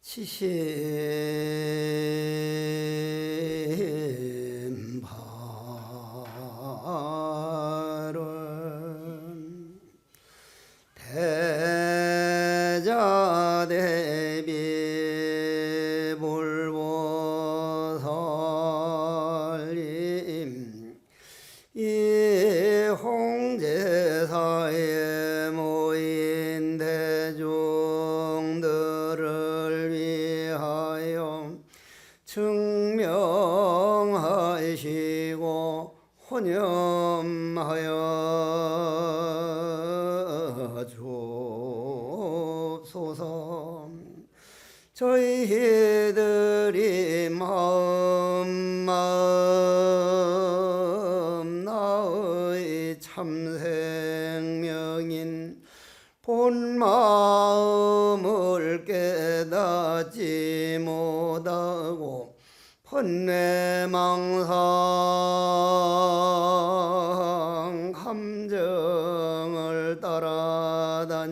시심발언 대자대비 불보살님 이 홍제사에 모인 대중들을 위하여 증명하시고 혼염하여 주옵소서. 저희들이 마음 나의 참생명인 본마음을 깨닫지 못하고 번뇌망상 감정을 따라다니느라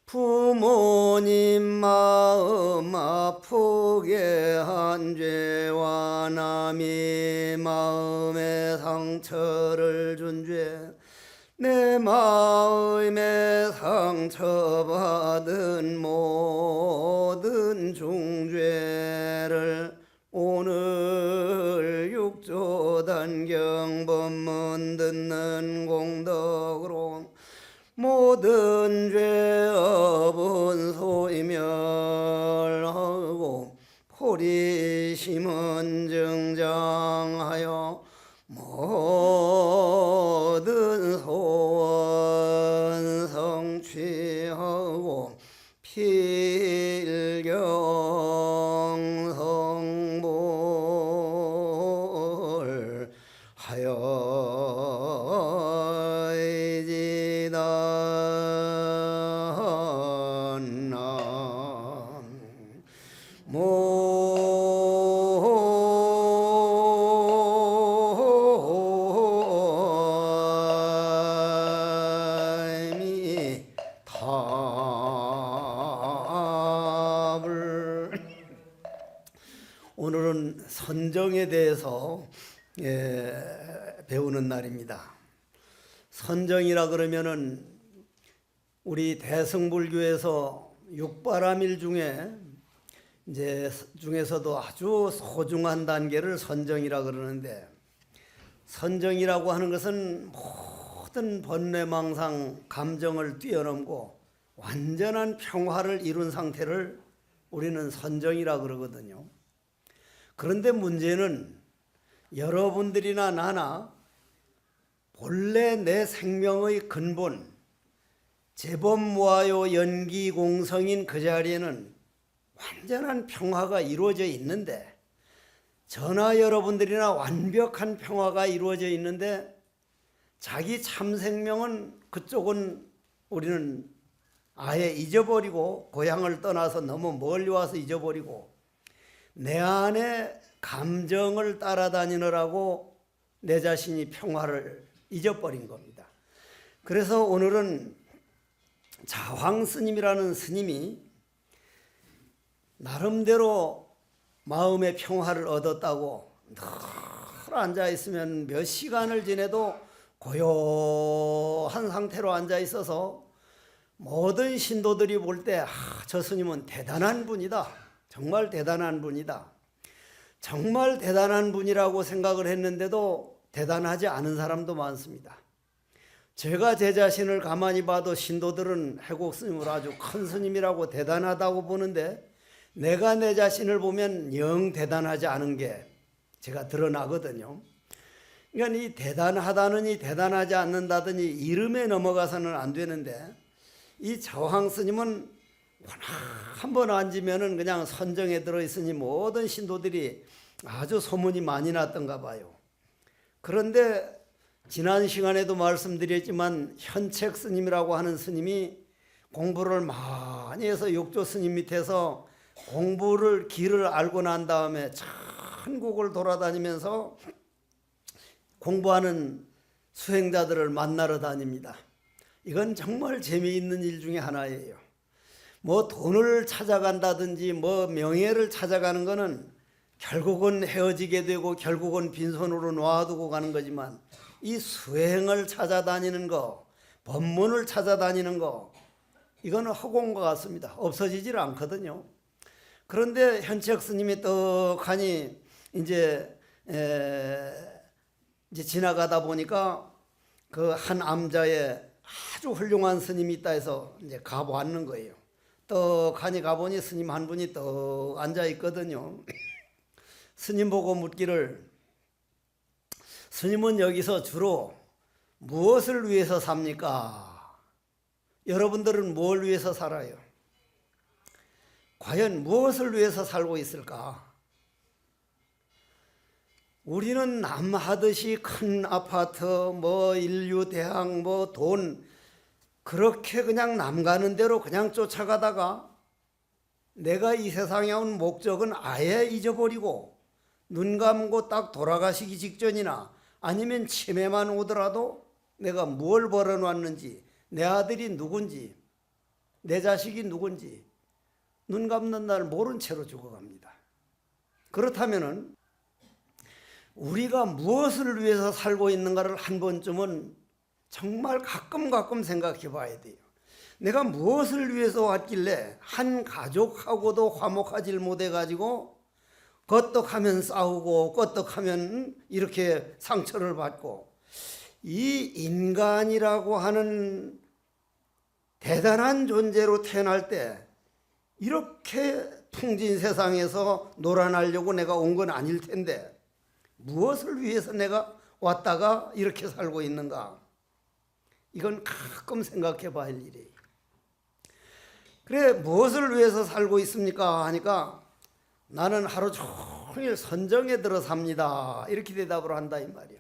부모님 마음 아프게 한 죄와 남이 마음에 상처를 준 죄, 내 마음에 상처받은 모든 중죄를 오늘 육조단경 법문 듣는 공덕으로 모든 죄업은 소멸하고 포리심은 증장하여 모든 소원 성취하고 필경 성불 하여이지다. 오늘은 선정에 대해서 배우는 날입니다. 선정이라 그러면은 우리 대승불교에서 육바라밀 중에 이제 중에서도 아주 소중한 단계를 선정이라 그러는데, 선정이라고 하는 것은 모든 번뇌망상 감정을 뛰어넘고 완전한 평화를 이룬 상태를 우리는 선정이라 그러거든요. 그런데 문제는 여러분들이나 나나 본래 내 생명의 근본 재범무아요 연기공성인 그 자리에는 완전한 평화가 이루어져 있는데, 저나 여러분들이나 완벽한 평화가 이루어져 있는데 자기 참생명은 그쪽은 우리는 아예 잊어버리고 고향을 떠나서 너무 멀리 와서 잊어버리고 내 안에 감정을 따라다니느라고 내 자신이 평화를 잊어버린 겁니다. 그래서 오늘은 자황스님이라는 스님이 나름대로 마음의 평화를 얻었다고 늘 앉아있으면 몇 시간을 지내도 고요한 상태로 앉아있어서 모든 신도들이 볼 때 저 스님은 대단한 분이다, 정말 대단한 분이다, 정말 대단한 분이라고 생각을 했는데도 대단하지 않은 사람도 많습니다. 제가 제 자신을 가만히 봐도 신도들은 해곡 스님을 아주 큰 스님이라고 대단하다고 보는데, 내가 내 자신을 보면 영 대단하지 않은 게 제가 드러나거든요. 그러니까 이 대단하다느니 대단하지 않는다더니 이름에 넘어가서는 안 되는데, 이 자황 스님은 한 번 앉으면은 그냥 선정에 들어있으니 모든 신도들이 아주 소문이 많이 났던가 봐요. 그런데 지난 시간에도 말씀드렸지만 현책 스님이라고 하는 스님이 공부를 많이 해서 육조 스님 밑에서 공부를 길을 알고 난 다음에 천국을 돌아다니면서 공부하는 수행자들을 만나러 다닙니다. 이건 정말 재미있는 일 중에 하나예요. 뭐 돈을 찾아간다든지 뭐 명예를 찾아가는 거는 결국은 헤어지게 되고 결국은 빈손으로 놔두고 가는 거지만, 이 수행을 찾아다니는 거, 법문을 찾아다니는 거, 이거는 허공과 같습니다. 없어지질 않거든요. 그런데 현책 스님이 떡하니 이제 지나가다 보니까 그 한 암자에 아주 훌륭한 스님이 있다 해서 이제 가보았는 거예요. 떡하니 가보니 스님 한 분이 떡 앉아 있거든요. 스님 보고 묻기를, 스님은 여기서 주로 무엇을 위해서 삽니까? 여러분들은 뭘 위해서 살아요? 과연 무엇을 위해서 살고 있을까? 우리는 남 하듯이 큰 아파트, 뭐 인류 대학, 뭐 돈, 그렇게 그냥 남 가는 대로 그냥 쫓아가다가 내가 이 세상에 온 목적은 아예 잊어버리고 눈 감고 딱 돌아가시기 직전이나 아니면 치매만 오더라도 내가 뭘 벌어놨는지, 내 아들이 누군지, 내 자식이 누군지 눈 감는 날 모른 채로 죽어갑니다. 그렇다면은 우리가 무엇을 위해서 살고 있는가를 한 번쯤은 정말 가끔 생각해 봐야 돼요. 내가 무엇을 위해서 왔길래 한 가족하고도 화목하질 못해 가지고 껐떡하면 싸우고 껐떡하면 이렇게 상처를 받고, 이 인간이라고 하는 대단한 존재로 태어날 때 이렇게 풍진 세상에서 놀아나려고 내가 온 건 아닐 텐데 무엇을 위해서 내가 왔다가 이렇게 살고 있는가? 이건 가끔 생각해 봐야 할 일이에요. 그래, 무엇을 위해서 살고 있습니까? 하니까 나는 하루 종일 선정에 들어 삽니다. 이렇게 대답을 한다 이 말이야.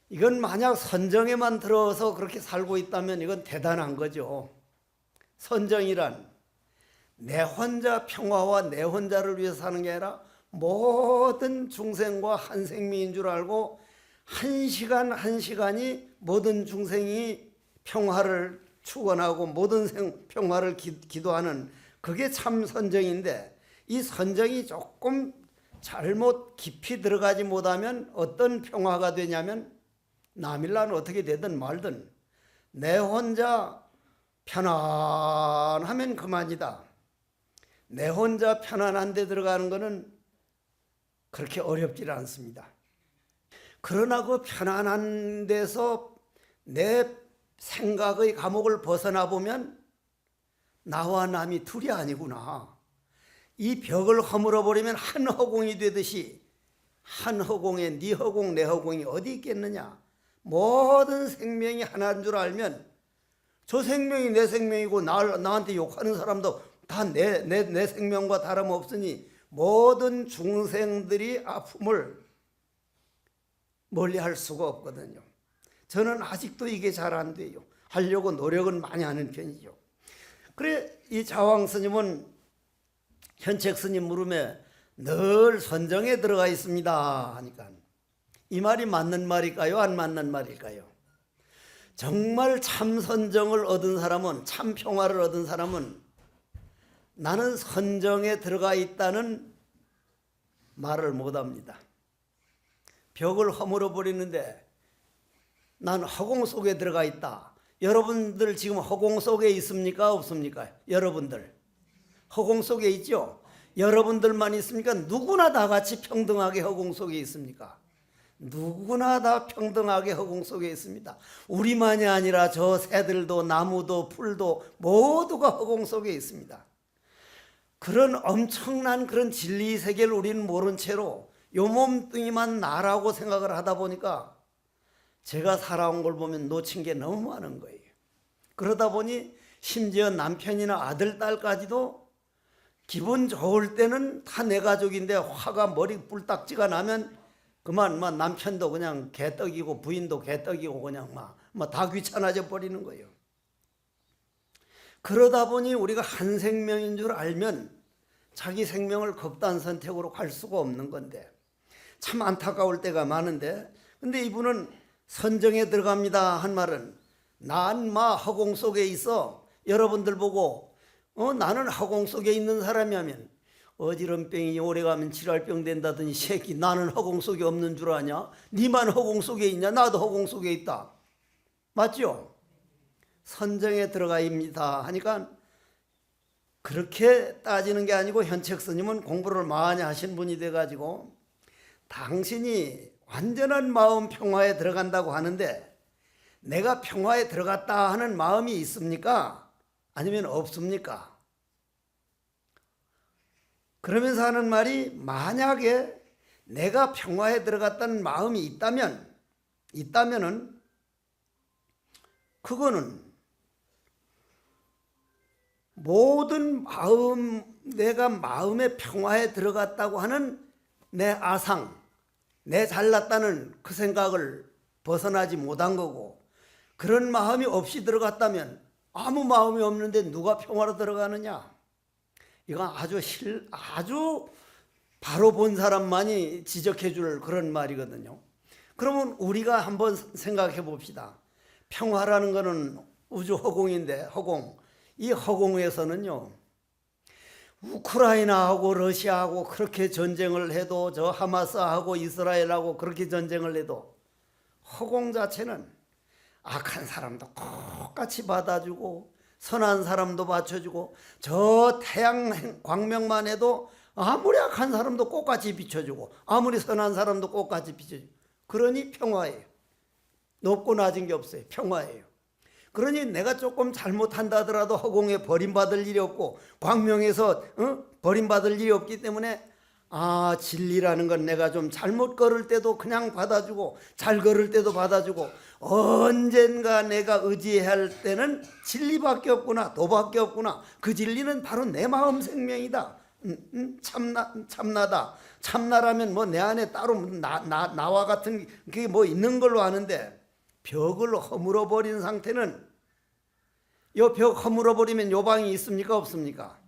이건 만약 선정에만 들어서 그렇게 살고 있다면 이건 대단한 거죠. 선정이란 내 혼자 평화와 내 혼자를 위해서 사는 게 아니라 모든 중생과 한 생명인 줄 알고 한 시간 한 시간이 모든 중생이 평화를 축원하고 모든 평화를 기도하는, 그게 참 선정인데, 이 선정이 조금 잘못 깊이 들어가지 못하면 어떤 평화가 되냐면 남일라는 어떻게 되든 말든 내 혼자 편안하면 그만이다. 내 혼자 편안한 데 들어가는 것은 그렇게 어렵지 않습니다. 그러나 그 편안한 데서 내 생각의 감옥을 벗어나 보면 나와 남이 둘이 아니구나. 이 벽을 허물어 버리면 한 허공이 되듯이, 한 허공에 네 허공 내 허공이 어디 있겠느냐. 모든 생명이 하나인 줄 알면 저 생명이 내 생명이고 나한테 욕하는 사람도 다 내 생명과 다름없으니 모든 중생들이 아픔을 멀리할 수가 없거든요. 저는 아직도 이게 잘 안 돼요. 하려고 노력은 많이 하는 편이죠. 그래, 이 자왕 스님은 현책 스님 물음에 늘 선정에 들어가 있습니다 하니까, 이 말이 맞는 말일까요? 안 맞는 말일까요? 정말 참 선정을 얻은 사람은, 참 평화를 얻은 사람은 나는 선정에 들어가 있다는 말을 못합니다. 벽을 허물어 버리는데 난 허공 속에 들어가 있다. 여러분들 지금 허공 속에 있습니까? 없습니까? 여러분들 허공 속에 있죠? 여러분들만 있습니까? 누구나 다 같이 평등하게 허공 속에 있습니까? 누구나 다 평등하게 허공 속에 있습니다. 우리만이 아니라 저 새들도 나무도 풀도 모두가 허공 속에 있습니다. 그런 엄청난 그런 진리 세계를 우리는 모른 채로 요 몸뚱이만 나라고 생각을 하다 보니까 제가 살아온 걸 보면 놓친 게 너무 많은 거예요. 그러다 보니 심지어 남편이나 아들, 딸까지도 기분 좋을 때는 다 내 가족인데 화가 머리 뿔딱지가 나면 그만 남편도 그냥 개떡이고 부인도 개떡이고 그냥 다 귀찮아져 버리는 거예요. 그러다 보니 우리가 한 생명인 줄 알면 자기 생명을 극단 선택으로 갈 수가 없는 건데 참 안타까울 때가 많은데, 근데 이분은 선정에 들어갑니다 한 말은 난 허공 속에 있어. 여러분들 보고 나는 허공 속에 있는 사람이라면 어지럼병이 오래가면 질환병 된다더니 새끼 나는 허공 속에 없는 줄 아냐? 니만 허공 속에 있냐? 나도 허공 속에 있다. 맞죠? 선정에 들어가입니다 하니까 그렇게 따지는 게 아니고 현책 스님은 공부를 많이 하신 분이 돼가지고 당신이 완전한 마음 평화에 들어간다고 하는데 내가 평화에 들어갔다 하는 마음이 있습니까? 아니면 없습니까? 그러면서 하는 말이 만약에 내가 평화에 들어갔다는 마음이 있다면은 그거는 모든 마음, 내가 마음의 평화에 들어갔다고 하는 내 아상, 내 잘났다는 그 생각을 벗어나지 못한 거고, 그런 마음이 없이 들어갔다면 아무 마음이 없는데 누가 평화로 들어가느냐? 이건 아주 바로 본 사람만이 지적해 줄 그런 말이거든요. 그러면 우리가 한번 생각해 봅시다. 평화라는 것은 우주 허공인데 허공. 이 허공에서는요. 우크라이나하고 러시아하고 그렇게 전쟁을 해도 저 하마스하고 이스라엘하고 그렇게 전쟁을 해도 허공 자체는 악한 사람도 똑같이 받아주고 선한 사람도 받쳐주고 저 태양 광명만 해도 아무리 악한 사람도 똑같이 비춰주고 아무리 선한 사람도 똑같이 비춰주고 그러니 평화예요. 높고 낮은 게 없어요. 평화예요. 그러니 내가 조금 잘못한다 하더라도 허공에 버림받을 일이 없고 광명에서 버림받을 일이 없기 때문에 진리라는 건 내가 좀 잘못 걸을 때도 그냥 받아주고 잘 걸을 때도 받아주고 언젠가 내가 의지해야 할 때는 진리밖에 없구나, 도밖에 없구나. 그 진리는 바로 내 마음 생명이다. 참나다. 참나라면 뭐 내 안에 따로 나와 같은 게 뭐 있는 걸로 아는데 벽을 허물어 버린 상태는 요 벽 허물어 버리면 요 방이 있습니까 없습니까?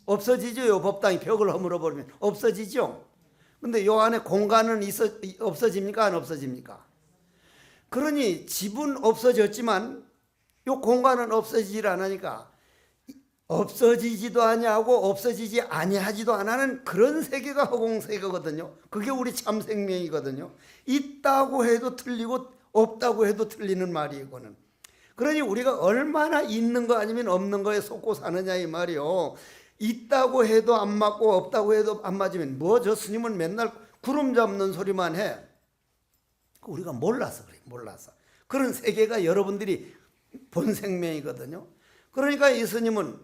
없어지죠. 요 법당이 벽을 허물어 버리면 없어지죠. 근데 요 안에 공간은 없어집니까 안 없어집니까? 그러니 집은 없어졌지만 요 공간은 없어지질 않으니까 없어지지도 아니하고 없어지지 아니하지도 않는 그런 세계가 허공세계거든요. 그게 우리 참 생명이거든요. 있다고 해도 틀리고 없다고 해도 틀리는 말이에요. 이거는. 그러니 우리가 얼마나 있는 거 아니면 없는 거에 속고 사느냐 이 말이요. 있다고 해도 안 맞고 없다고 해도 안 맞으면 저 스님은 맨날 구름 잡는 소리만 해. 우리가 몰라서 그래. 몰라서. 그런 세계가 여러분들이 본 생명이거든요. 그러니까 이 스님은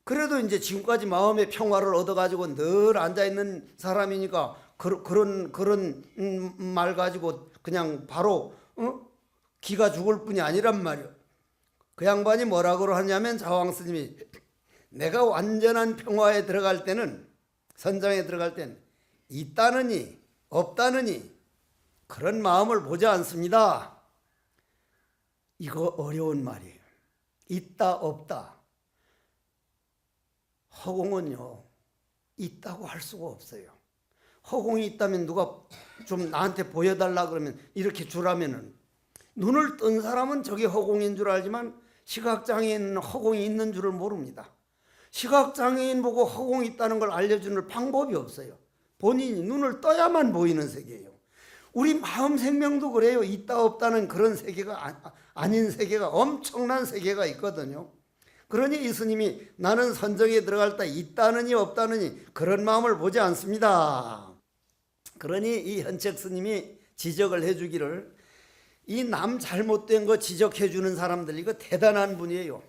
그래도 이제 지금까지 마음의 평화를 얻어가지고 늘 앉아있는 사람이니까 그런 말 가지고 그냥 바로 기가 죽을 뿐이 아니란 말이에요. 그 양반이 뭐라고 하냐면 자황 스님이 내가 완전한 평화에 들어갈 때는 선장에 들어갈 때는 있다느니 없다느니 그런 마음을 보지 않습니다. 이거 어려운 말이에요. 있다 없다. 허공은요 있다고 할 수가 없어요. 허공이 있다면 누가 좀 나한테 보여달라 그러면 이렇게 주라면은 눈을 뜬 사람은 저게 허공인 줄 알지만 시각장애인은 허공이 있는 줄을 모릅니다. 시각장애인 보고 허공이 있다는 걸 알려주는 방법이 없어요. 본인이 눈을 떠야만 보이는 세계예요. 우리 마음 생명도 그래요. 있다 없다는 그런 세계가 아닌 세계가 엄청난 세계가 있거든요. 그러니 이 스님이 나는 선정에 들어갈 때 있다느니 없다느니 그런 마음을 보지 않습니다. 그러니 이 현책 스님이 지적을 해주기를 이 남 잘못된 거 지적해 주는 사람들 이거 대단한 분이에요.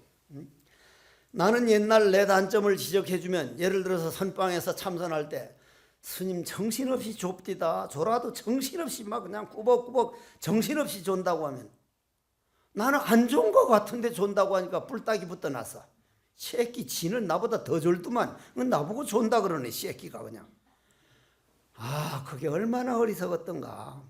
나는 옛날 내 단점을 지적해 주면 예를 들어서 선방에서 참선할 때 스님 정신없이 좁디다 졸아도 정신없이 막 그냥 꾸벅꾸벅 정신없이 존다고 하면 나는 안 좋은 것 같은데 존다고 하니까 뿔딱이 붙어났어. 새끼 지는 나보다 더 졸더만 나보고 존다 그러네 새끼가 그냥. 그게 얼마나 어리석었던가.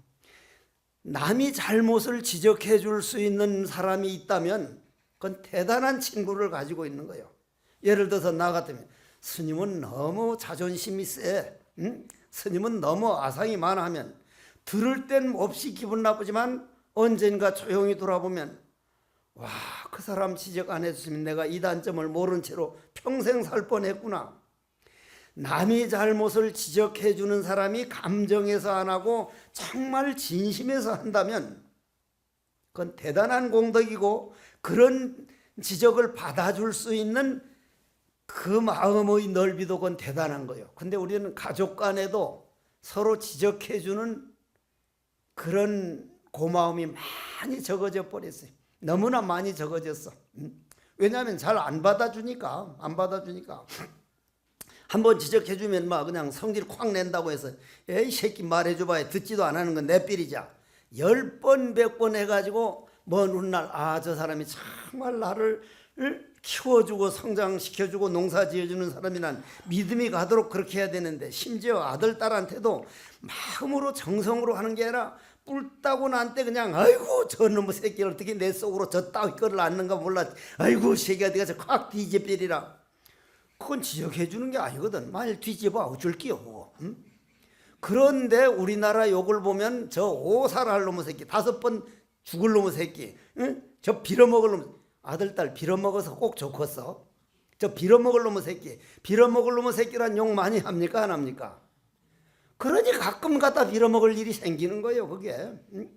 남이 잘못을 지적해 줄 수 있는 사람이 있다면 그건 대단한 친구를 가지고 있는 거예요. 예를 들어서 나 같으면 스님은 너무 자존심이 세. 스님은 너무 아상이 많아 하면 들을 땐 없이 기분 나쁘지만 언젠가 조용히 돌아보면 와, 그 사람 지적 안 해줬으면 내가 이 단점을 모른 채로 평생 살 뻔했구나. 남의 잘못을 지적해 주는 사람이 감정에서 안 하고 정말 진심에서 한다면 그건 대단한 공덕이고, 그런 지적을 받아줄 수 있는 그 마음의 넓이도 그건 대단한 거예요. 근데 우리는 가족 간에도 서로 지적해 주는 그런 고마움이 많이 적어져 버렸어요. 너무나 많이 적어졌어. 왜냐하면 잘 안 받아주니까. 한번 지적해주면 막 그냥 성질 콱 낸다고 해서 에이 새끼 말해줘봐야 듣지도 안 하는 건 내 삘이자. 10번 100번 해가지고 먼 훗날 아, 저 사람이 정말 나를 키워주고 성장시켜주고 농사지어주는 사람이 난 믿음이 가도록 그렇게 해야 되는데, 심지어 아들 딸한테도 마음으로 정성으로 하는 게 아니라 뿔 따고 난 때 그냥 아이고 저놈의 새끼를 어떻게 내 속으로 저 따위 거를 낳는가 몰라, 아이고 새끼가 네가 저콱 뒤집히리라. 그건 지적해 주는 게 아니거든. 만일 뒤집어 어쩔 끼요. 응? 그런데 우리나라 욕을 보면 저 오살할 놈의 새끼, 5번 죽을 놈의 새끼, 응? 저 빌어먹을 놈, 아들 딸 빌어먹어서 꼭 좋겠어. 저 빌어먹을 놈의 새끼, 빌어먹을 놈의 새끼란 욕 많이 합니까 안 합니까? 그러니 가끔 가다 빌어먹을 일이 생기는 거예요 그게. 응?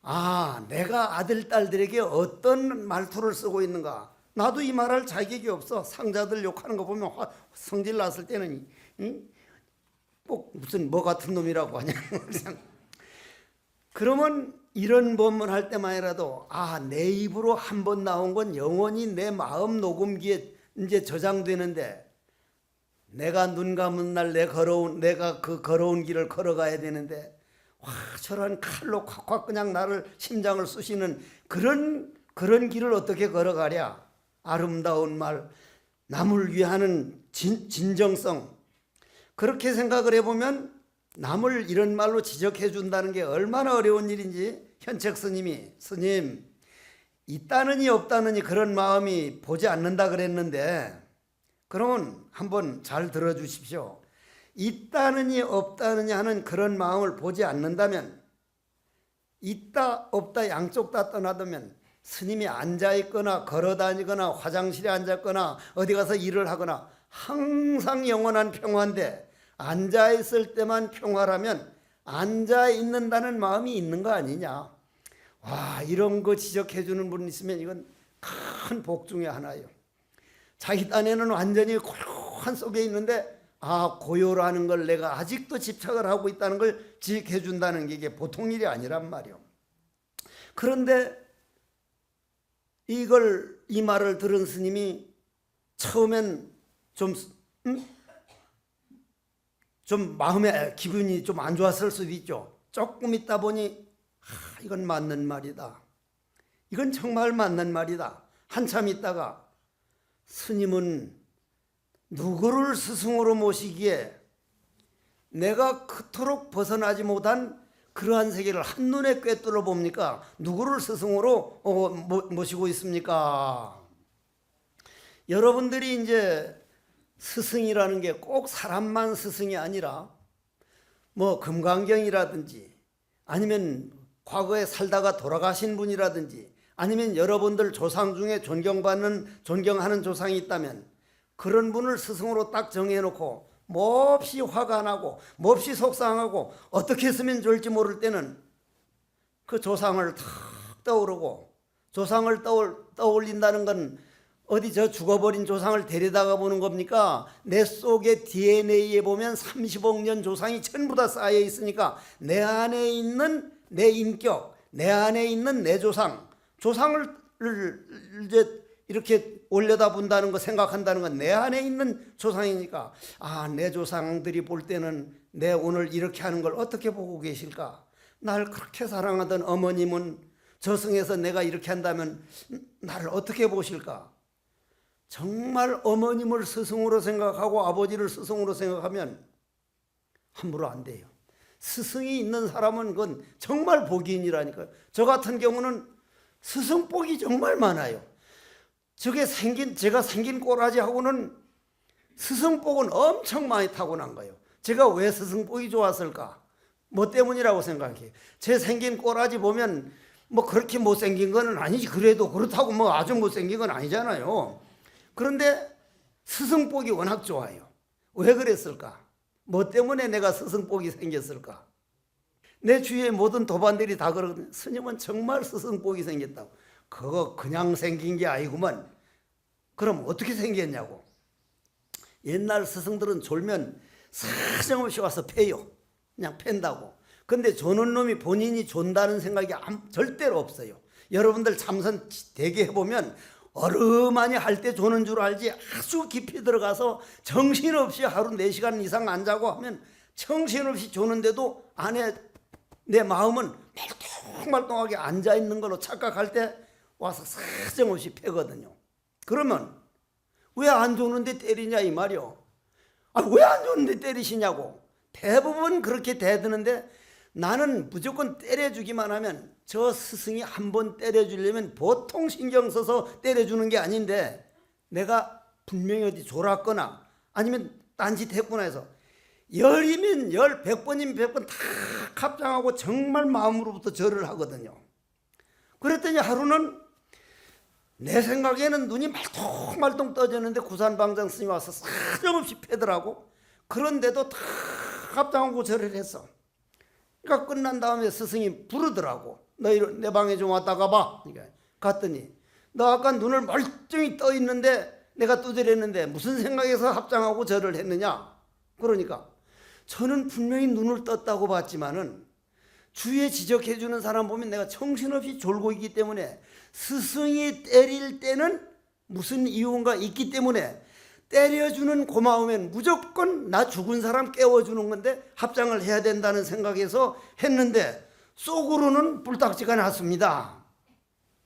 아, 내가 아들 딸들에게 어떤 말투를 쓰고 있는가, 나도 이 말할 자격이 없어. 상자들 욕하는 거 보면 성질 났을 때는 꼭 무슨 뭐 같은 놈이라고 하냐. 그러면 이런 법문할 때만이라도 아, 내 입으로 한 번 나온 건 영원히 내 마음 녹음기에 이제 저장되는데, 내가 눈 감은 날 내가 그 걸어온 길을 걸어가야 되는데, 와, 저런 칼로 콱콱 그냥 나를 심장을 쑤시는 그런 길을 어떻게 걸어가랴. 아름다운 말, 남을 위하는 진정성, 그렇게 생각을 해보면 남을 이런 말로 지적해 준다는 게 얼마나 어려운 일인지 현책 스님이, 스님 있다느니 없다느니 그런 마음이 보지 않는다 그랬는데, 그러면 한번 잘 들어주십시오. 있다느니 없다느니 하는 그런 마음을 보지 않는다면, 있다 없다 양쪽 다 떠나두면 스님이 앉아있거나 걸어다니거나 화장실에 앉았거나 어디 가서 일을 하거나 항상 영원한 평화인데, 앉아있을 때만 평화라면 앉아있는다는 마음이 있는 거 아니냐. 와, 이런 거 지적해주는 분 있으면 이건 큰 복 중에 하나예요. 자기 딴에는 완전히 고요한 속에 있는데 아, 고요라는 걸 내가 아직도 집착을 하고 있다는 걸 지적해준다는 게 이게 보통 일이 아니란 말이요. 그런데 이 말을 들은 스님이 처음엔 좀 마음에 기분이 좀 안 좋았을 수도 있죠. 조금 있다 보니 이건 맞는 말이다. 이건 정말 맞는 말이다. 한참 있다가 스님은 누구를 스승으로 모시기에 내가 그토록 벗어나지 못한 그러한 세계를 한눈에 꿰뚫어 봅니까? 누구를 스승으로 모시고 있습니까? 여러분들이 이제 스승이라는 게 꼭 사람만 스승이 아니라 뭐 금강경이라든지 아니면 과거에 살다가 돌아가신 분이라든지 아니면 여러분들 조상 중에 존경하는 조상이 있다면 그런 분을 스승으로 딱 정해놓고 몹시 화가 나고 몹시 속상하고 어떻게 했으면 좋을지 모를 때는 그 조상을 탁 떠오르고, 조상을 떠올린다는 건 어디 저 죽어버린 조상을 데려다가 보는 겁니까? 내 속의 DNA에 보면 30억 년 조상이 전부 다 쌓여 있으니까 내 안에 있는 내 인격, 내 안에 있는 내 조상을 이제 이렇게 올려다 본다는 거, 생각한다는 건 내 안에 있는 조상이니까 아, 내 조상들이 볼 때는 내 오늘 이렇게 하는 걸 어떻게 보고 계실까? 날 그렇게 사랑하던 어머님은 저승에서 내가 이렇게 한다면 나를 어떻게 보실까? 정말 어머님을 스승으로 생각하고 아버지를 스승으로 생각하면 함부로 안 돼요. 스승이 있는 사람은 그건 정말 복인이라니까요. 저 같은 경우는 스승복이 정말 많아요. 제가 생긴 꼬라지하고는 스승복은 엄청 많이 타고난 거예요. 제가 왜 스승복이 좋았을까? 뭐 때문이라고 생각해요. 제 생긴 꼬라지 보면 뭐 그렇게 못생긴 건 아니지. 그래도 그렇다고 뭐 아주 못생긴 건 아니잖아요. 그런데 스승복이 워낙 좋아요. 왜 그랬을까? 뭐 때문에 내가 스승복이 생겼을까? 내 주위의 모든 도반들이 다 그러거든요. 스님은 정말 스승복이 생겼다고. 그거 그냥 생긴 게 아니구만. 그럼 어떻게 생겼냐고. 옛날 스승들은 졸면 사정없이 와서 패요. 그냥 팬다고. 근데 조는 놈이 본인이 존다는 생각이 절대로 없어요. 여러분들 참선 대개 해보면 어르마니 할 때 조는 줄 알지, 아주 깊이 들어가서 정신없이 하루 4시간 이상 안 자고 하면 정신없이 조는데도 안에 내 마음은 말똥말똥하게 앉아있는 걸로 착각할 때 와서 사정없이 패거든요. 그러면 왜 안 조는데 때리냐 이 말이요. 왜 안 조는데 때리시냐고. 대부분 그렇게 대드는데 나는 무조건 때려주기만 하면, 저 스승이 한 번 때려주려면 보통 신경 써서 때려주는 게 아닌데 내가 분명히 어디 졸았거나 아니면 딴짓 했구나 해서 열이면 100번이면 100번 다 합장하고 정말 마음으로부터 절을 하거든요. 그랬더니 하루는 내 생각에는 눈이 말똥말똥 떠졌는데 구산방장 스님이 와서 사정없이 패더라고. 그런데도 다 합장하고 절을 했어. 그러니까 끝난 다음에 스승이 부르더라고. 너 내 방에 좀 왔다 가봐. 그러니까 갔더니 너 아까 눈을 멀쩡히 떠 있는데 내가 두드렸는데 무슨 생각에서 합장하고 절을 했느냐. 그러니까 저는 분명히 눈을 떴다고 봤지만은 주위에 지적해 주는 사람 보면 내가 정신없이 졸고 있기 때문에, 스승이 때릴 때는 무슨 이유가 있기 때문에 때려주는 고마우면 무조건 나 죽은 사람 깨워주는 건데 합장을 해야 된다는 생각에서 했는데 속으로는 뿔딱지가 났습니다.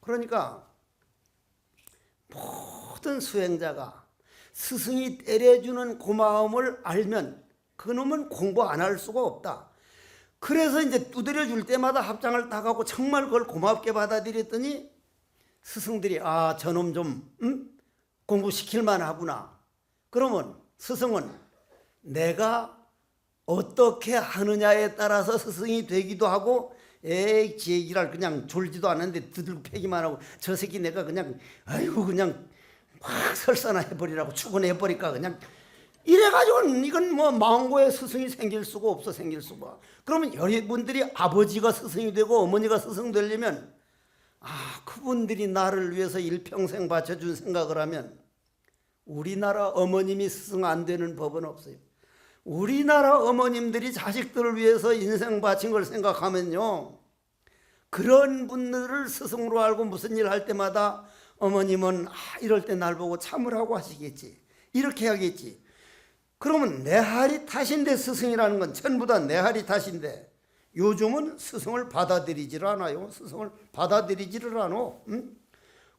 그러니까 모든 수행자가 스승이 때려주는 고마움을 알면 그놈은 공부 안 할 수가 없다. 그래서 이제 두드려 줄 때마다 합장을 다 가고 정말 그걸 고맙게 받아들였더니 스승들이 저놈 좀 공부시킬만 하구나. 그러면 스승은 내가 어떻게 하느냐에 따라서 스승이 되기도 하고, 지 얘기를 그냥 졸지도 않았는데 두들겨 패기만 하고, 저 새끼 내가 그냥 그냥 확 설사나 해버리라고 추근해버릴까 그냥 이래가지고는 이건 뭐 망고의 스승이 생길 수가 없어. 생길 수가. 그러면 여러분들이 아버지가 스승이 되고 어머니가 스승 되려면 그분들이 나를 위해서 일평생 바쳐준 생각을 하면 우리나라 어머님이 스승 안 되는 법은 없어요. 우리나라 어머님들이 자식들을 위해서 인생 바친 걸 생각하면요, 그런 분들을 스승으로 알고 무슨 일 할 때마다 어머님은 이럴 때 날 보고 참으라고 하시겠지, 이렇게 하겠지. 그러면 내 할이 탓인데, 스승이라는 건 전부 다 내 할이 탓인데 요즘은 스승을 받아들이지를 않아요. 스승을 받아들이지를 않아.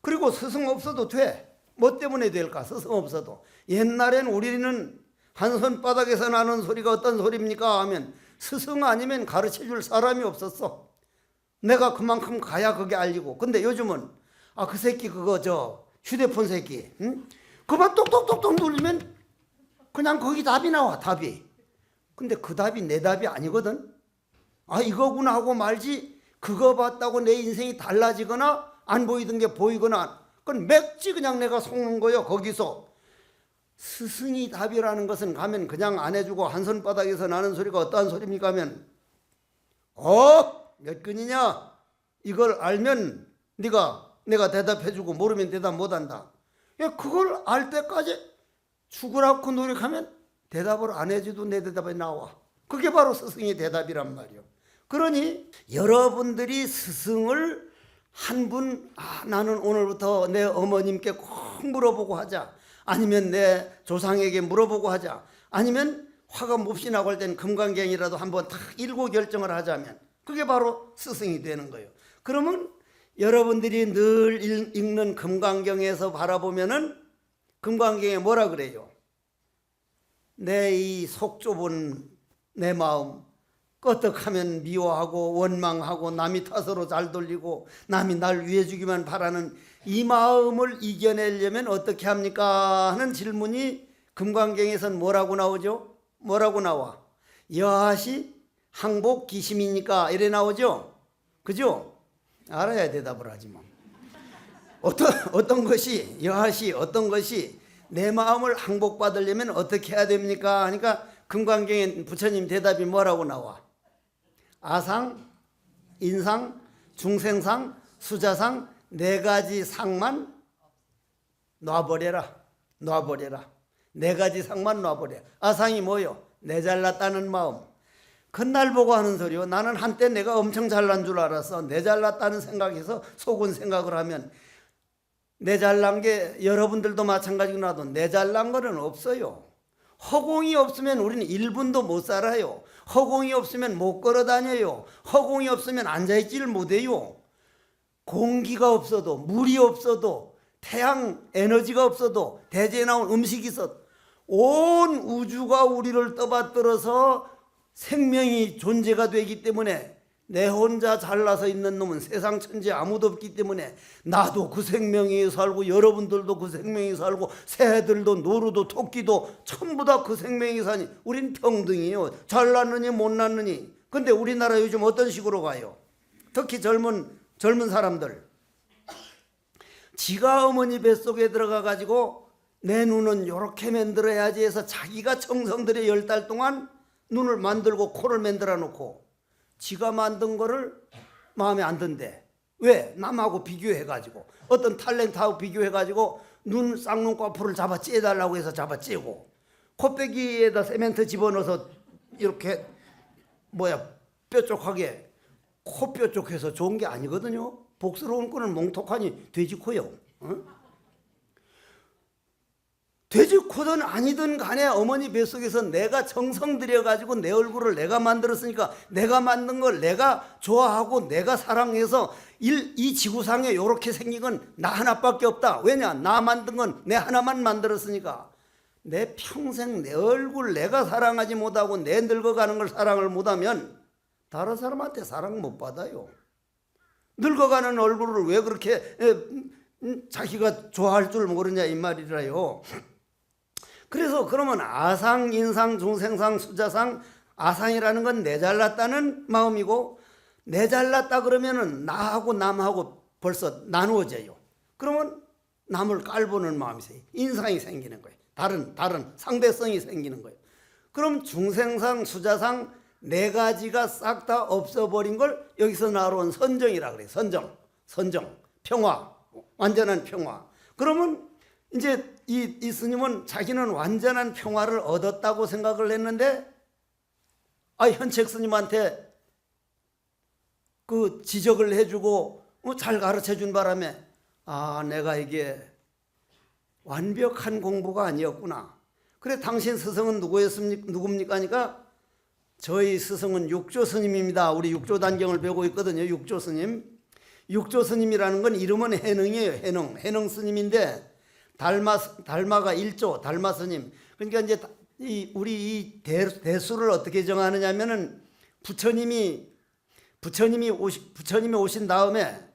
그리고 스승 없어도 돼. 뭐 때문에 될까? 스승 없어도. 옛날엔 우리는 한 손바닥에서 나는 소리가 어떤 소리입니까 하면 스승 아니면 가르쳐줄 사람이 없었어. 내가 그만큼 가야 그게 알리고. 근데 요즘은 그 새끼 그거 휴대폰 새끼 그만 똑똑똑똑 누르면 그냥 거기 답이 나와. 답이. 근데 그 답이 내 답이 아니거든. 이거구나 하고 말지, 그거 봤다고 내 인생이 달라지거나 안 보이던 게 보이거나, 그건 맥지 그냥 내가 속는 거예요. 거기서 스승이 답이라는 것은 가면 그냥 안 해주고 한 손바닥에서 나는 소리가 어떠한 소리입니까 하면 몇 근이냐 이걸 알면 내가 대답해주고 모르면 대답 못한다. 그걸 알 때까지 죽으라고 노력하면 대답을 안 해줘도 내 대답이 나와. 그게 바로 스승의 대답이란 말이요. 그러니 여러분들이 스승을 한 분, 나는 오늘부터 내 어머님께 꼭 물어보고 하자, 아니면 내 조상에게 물어보고 하자, 아니면 화가 몹시 나고 할 때는 금강경이라도 한번 딱 읽고 결정을 하자면 그게 바로 스승이 되는 거예요. 그러면 여러분들이 늘 읽는 금강경에서 바라보면은 금강경에 뭐라 그래요? 내 이 속 좁은 내 마음, 껐떡하면 미워하고 원망하고 남이 탓으로 잘 돌리고 남이 날 위해 주기만 바라는 이 마음을 이겨내려면 어떻게 합니까? 하는 질문이 금강경에선 뭐라고 나오죠? 뭐라고 나와? 여하시 항복 기심이니까 이래 나오죠? 그죠? 알아야 대답을 하지 뭐. 어떤 것이 여하시 어떤 것이 내 마음을 항복받으려면 어떻게 해야 됩니까? 하니까 금강경에 부처님 대답이 뭐라고 나와? 아상, 인상, 중생상, 수자상 네 가지 상만 놔버려라. 네 가지 상만 놔버려. 아상이 뭐요? 내 잘났다는 마음. 그날 보고 하는 소리요. 나는 한때 내가 엄청 잘난 줄 알았어. 내 잘났다는 생각에서 속은 생각을 하면 내 잘난 게 여러분들도 마찬가지고 나도 내 잘난 거는 없어요. 허공이 없으면 우리는 1분도 못 살아요. 허공이 없으면 못 걸어 다녀요. 허공이 없으면 앉아있지를 못해요. 공기가 없어도 물이 없어도 태양 에너지가 없어도 대지에 나온 음식이 있어도 온 우주가 우리를 떠받들어서 생명이 존재가 되기 때문에 내 혼자 잘나서 있는 놈은 세상 천지에 아무도 없기 때문에 나도 그 생명이 살고 여러분들도 그 생명이 살고 새들도 노루도 토끼도 전부 다 그 생명이 사니 우린 평등이에요. 잘났느니 못났느니. 근데 우리나라 요즘 어떤 식으로 가요? 특히 젊은 사람들 지가 어머니 뱃속에 들어가 가지고 내 눈은 요렇게 만들어야지 해서 자기가 정성들여 10달 동안 눈을 만들고 코를 만들어 놓고 지가 만든 거를 마음에 안 든대. 왜? 남하고 비교해가지고 어떤 탤런트하고 비교해가지고 눈 쌍눈꺼풀을 잡아 째달라고 해서 잡아 째고 코빼기에다 세멘트 집어넣어서 이렇게 뾰족하게 코 뾰족해서 좋은 게 아니거든요. 복스러운 거는 몽톡하니 돼지코요. 돼지코든 아니든 간에 어머니 뱃속에서 내가 정성 들여가지고 내 얼굴을 내가 만들었으니까 내가 만든 걸 내가 좋아하고 내가 사랑해서 이 지구상에 이렇게 생긴 건 나 하나밖에 없다. 왜냐? 나 만든 건 내 하나만 만들었으니까 내 평생 내 얼굴 내가 사랑하지 못하고 내 늙어가는 걸 사랑을 못하면 다른 사람한테 사랑 못 받아요. 늙어가는 얼굴을 왜 그렇게 자기가 좋아할 줄 모르냐 이 말이라요. 그래서 그러면 아상, 인상, 중생상, 수자상, 아상이라는 건 내 잘났다는 마음이고 내 잘났다 그러면은 나하고 남하고 벌써 나누어져요. 그러면 남을 깔보는 마음이 생겨요. 인상이 생기는 거예요. 다른 상대성이 생기는 거예요. 그럼 중생상, 수자상 네 가지가 싹 다 없어버린 걸 여기서 나온 선정이라 그래요. 선정, 평화, 완전한 평화. 그러면 이제 이 스님은 자기는 완전한 평화를 얻었다고 생각을 했는데 현책 스님한테 그 지적을 해주고 잘 가르쳐준 바람에 내가 이게 완벽한 공부가 아니었구나. 그래 당신 스승은 누굽니까 하니까 저희 스승은 육조 스님입니다. 우리 육조 단경을 배우고 있거든요. 육조 스님. 육조 스님이라는 건 이름은 해능이에요. 해능 스님인데 달마가 1조 달마 스님. 그러니까 이제 우리 이 대수를 어떻게 정하느냐면은 부처님이 오신 다음에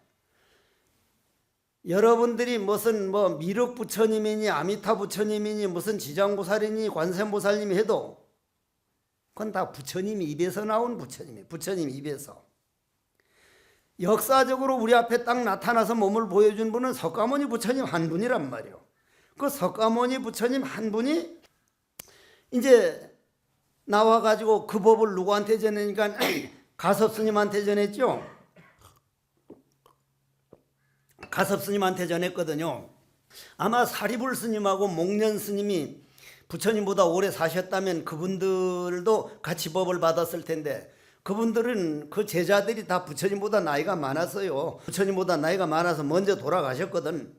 여러분들이 무슨 미륵 부처님이니 아미타 부처님이니 무슨 지장보살이니 관세음보살님이 해도 그건 다 부처님 입에서 나온 부처님이에요. 부처님 입에서. 역사적으로 우리 앞에 딱 나타나서 몸을 보여준 분은 석가모니 부처님 한 분이란 말이에요. 그 석가모니 부처님 한 분이 이제 나와가지고 그 법을 누구한테 전하니까 가섭스님한테 전했죠. 가섭스님한테 전했거든요. 아마 사리불 스님하고 목련 스님이 부처님보다 오래 사셨다면 그분들도 같이 법을 받았을 텐데 그분들은 그 제자들이 다 부처님보다 나이가 많았어요. 부처님보다 나이가 많아서 먼저 돌아가셨거든.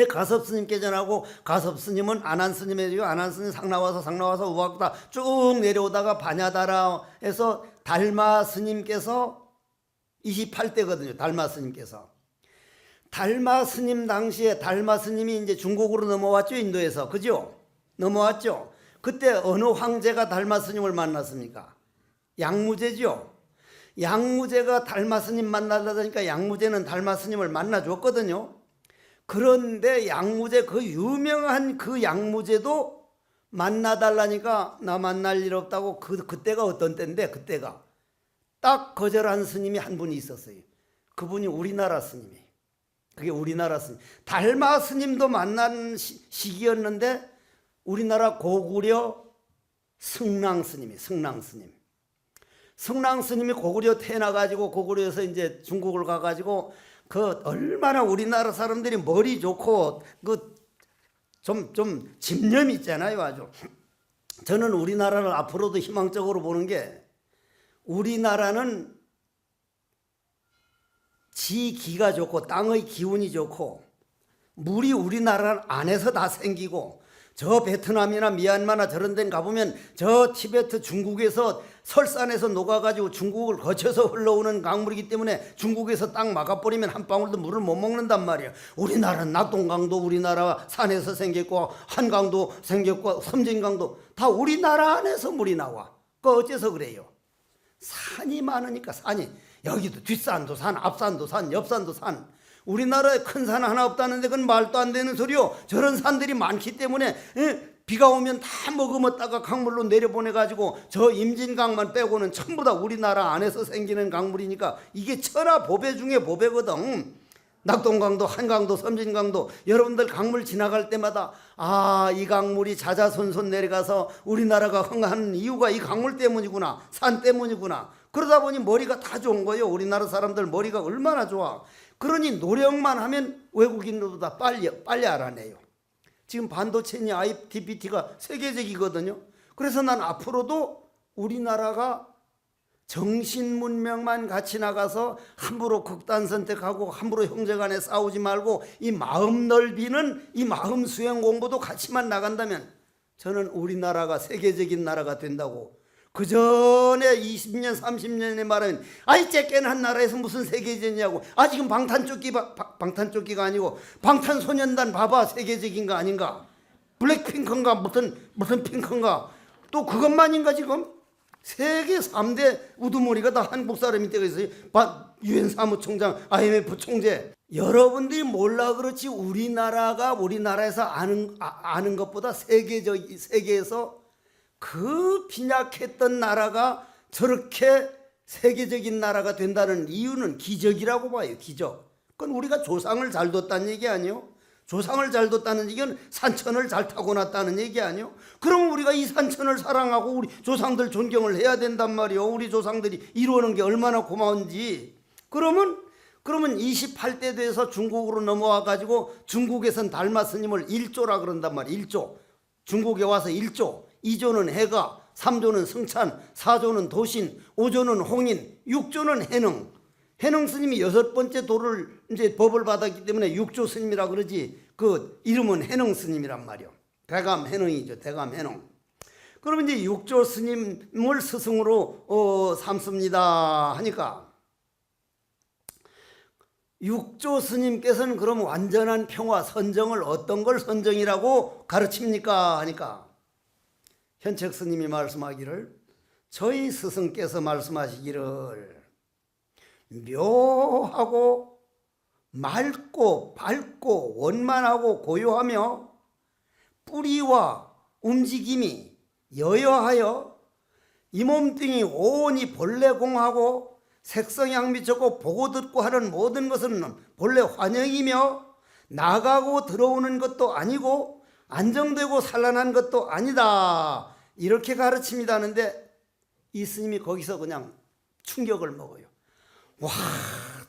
가섭스님께 전하고 가섭스님은 안한스님에요. 안한스님 상나와서 우악다 쭉 내려오다가 바냐다라에서 달마스님께서 28대거든요. 달마스님께서. 달마스님 당시에 달마스님이 이제 중국으로 넘어왔죠. 인도에서. 그죠? 넘어왔죠. 그때 어느 황제가 달마스님을 만났습니까? 양무제죠. 양무제가 달마스님 만나려니까 양무제는 달마스님을 만나줬거든요. 그런데 양무제 그 유명한 그 양무제도 만나달라니까 나 만날 일 없다고 그때가 어떤 때인데 그때가 딱 거절한 스님이 한 분이 있었어요. 그분이 우리나라 스님이. 그게 우리나라 스님. 달마 스님도 만난 시기였는데 우리나라 고구려 승랑 스님이, 승랑 스님. 승랑 스님이 고구려 태어나가지고 고구려에서 이제 중국을 가가지고 그 얼마나 우리나라 사람들이 머리 좋고 그 좀 집념이 있잖아요, 아주. 저는 우리나라를 앞으로도 희망적으로 보는 게 우리나라는 지기가 좋고 땅의 기운이 좋고 물이 우리나라 안에서 다 생기고 저 베트남이나 미얀마나 저런 데는 가보면 저 티베트 중국에서 설산에서 녹아가지고 중국을 거쳐서 흘러오는 강물이기 때문에 중국에서 딱 막아버리면 한 방울도 물을 못 먹는단 말이에요. 우리나라는 낙동강도 우리나라 산에서 생겼고 한강도 생겼고 섬진강도 다 우리나라 안에서 물이 나와. 그 어째서 그래요? 산이 많으니까. 산이 여기도 뒷산도 산, 앞산도 산, 옆산도 산. 우리나라에 큰 산 하나 없다는데 그건 말도 안 되는 소리요. 저런 산들이 많기 때문에 비가 오면 다 머금었다가 강물로 내려보내가지고 저 임진강만 빼고는 전부 다 우리나라 안에서 생기는 강물이니까 이게 천하 보배 중에 보배거든. 낙동강도 한강도 섬진강도 여러분들 강물 지나갈 때마다 이 강물이 자자손손 내려가서 우리나라가 흥하는 이유가 이 강물 때문이구나, 산 때문이구나. 그러다 보니 머리가 다 좋은 거예요. 우리나라 사람들 머리가 얼마나 좋아. 그러니 노력만 하면 외국인들보다 빨리 알아내요. 지금 반도체니 ITBT가 세계적이거든요. 그래서 난 앞으로도 우리나라가 정신문명만 같이 나가서 함부로 극단 선택하고 함부로 형제간에 싸우지 말고 이 마음 넓이는 이 마음 수행 공부도 같이만 나간다면 저는 우리나라가 세계적인 나라가 된다고. 그 전에 20년 30년에 말하면 째깨는 나라에서 무슨 세계적이냐고. 지금 방탄조끼가 아니고 방탄소년단 봐봐, 세계적인 거 아닌가. 블랙핑크인가 무슨 핑크인가. 또 그것만인가. 지금 세계 3대 우두머리가 다 한국 사람이 되어 있어요. 유엔 사무총장, IMF 총재. 여러분들이 몰라 그렇지 우리나라가 우리나라에서 아는 것보다 세계에서 그 빈약했던 나라가 저렇게 세계적인 나라가 된다는 이유는 기적이라고 봐요. 기적. 그건 우리가 조상을 잘 뒀다는 얘기 아니에요? 조상을 잘 뒀다는 얘기는 산천을 잘 타고났다는 얘기 아니에요? 그럼 우리가 이 산천을 사랑하고 우리 조상들 존경을 해야 된단 말이에요. 우리 조상들이 이루는 게 얼마나 고마운지. 그러면 28대 돼서 중국으로 넘어와 가지고 중국에선 달마 스님을 1조라 그런단 말이에요. 1조. 중국에 와서 1조. 2조는 해가, 3조는 승찬, 4조는 도신, 5조는 홍인, 6조는 해능. 해능 스님이 6번째 도를 이제 법을 받았기 때문에 6조 스님이라 그러지. 그 이름은 해능 스님이란 말이요. 대감 해능이죠. 대감 해능. 그러면 이제 6조 스님을 스승으로 삼습니다 하니까 6조 스님께서는 그럼 완전한 평화 선정을 어떤 걸 선정이라고 가르칩니까 하니까 현책 스님이 말씀하기를, 저희 스승께서 말씀하시기를 묘하고 맑고 밝고 원만하고 고요하며 뿌리와 움직임이 여여하여 이 몸뚱이 온이 본래 공하고 색성향미 좋고 보고 듣고 하는 모든 것은 본래 환영이며 나가고 들어오는 것도 아니고 안정되고 산란한 것도 아니다. 이렇게 가르칩니다 하는데 이 스님이 거기서 그냥 충격을 먹어요. 와,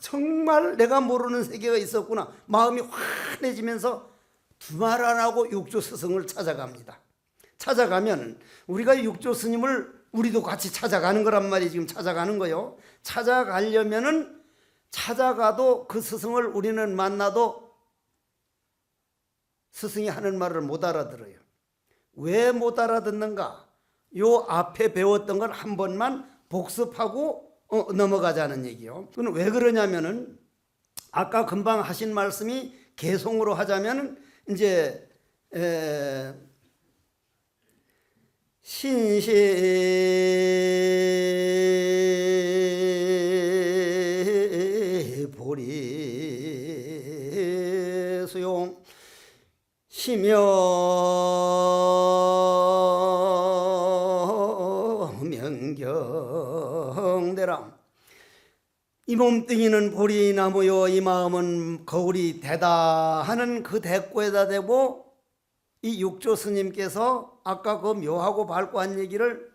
정말 내가 모르는 세계가 있었구나. 마음이 환해지면서 두말 안 하고 6조 스승을 찾아갑니다. 찾아가면 우리가 6조 스님을 우리도 같이 찾아가는 거란 말이 지금 찾아가는 거요. 찾아가려면은 찾아가도 그 스승을 우리는 만나도 스승이 하는 말을 못 알아들어요. 왜 못 알아듣는가? 요 앞에 배웠던 걸 한 번만 복습하고 넘어가자는 얘기요. 그건 왜 그러냐면은 아까 금방 하신 말씀이 개송으로 하자면 이제 신시 보리 수용 시며 명경대람 이 몸뚱이는 보리 나무요 이 마음은 거울이 되다 하는 그 대꾸에다 대고 이 육조 스님께서 아까 그 묘하고 밝고 한 얘기를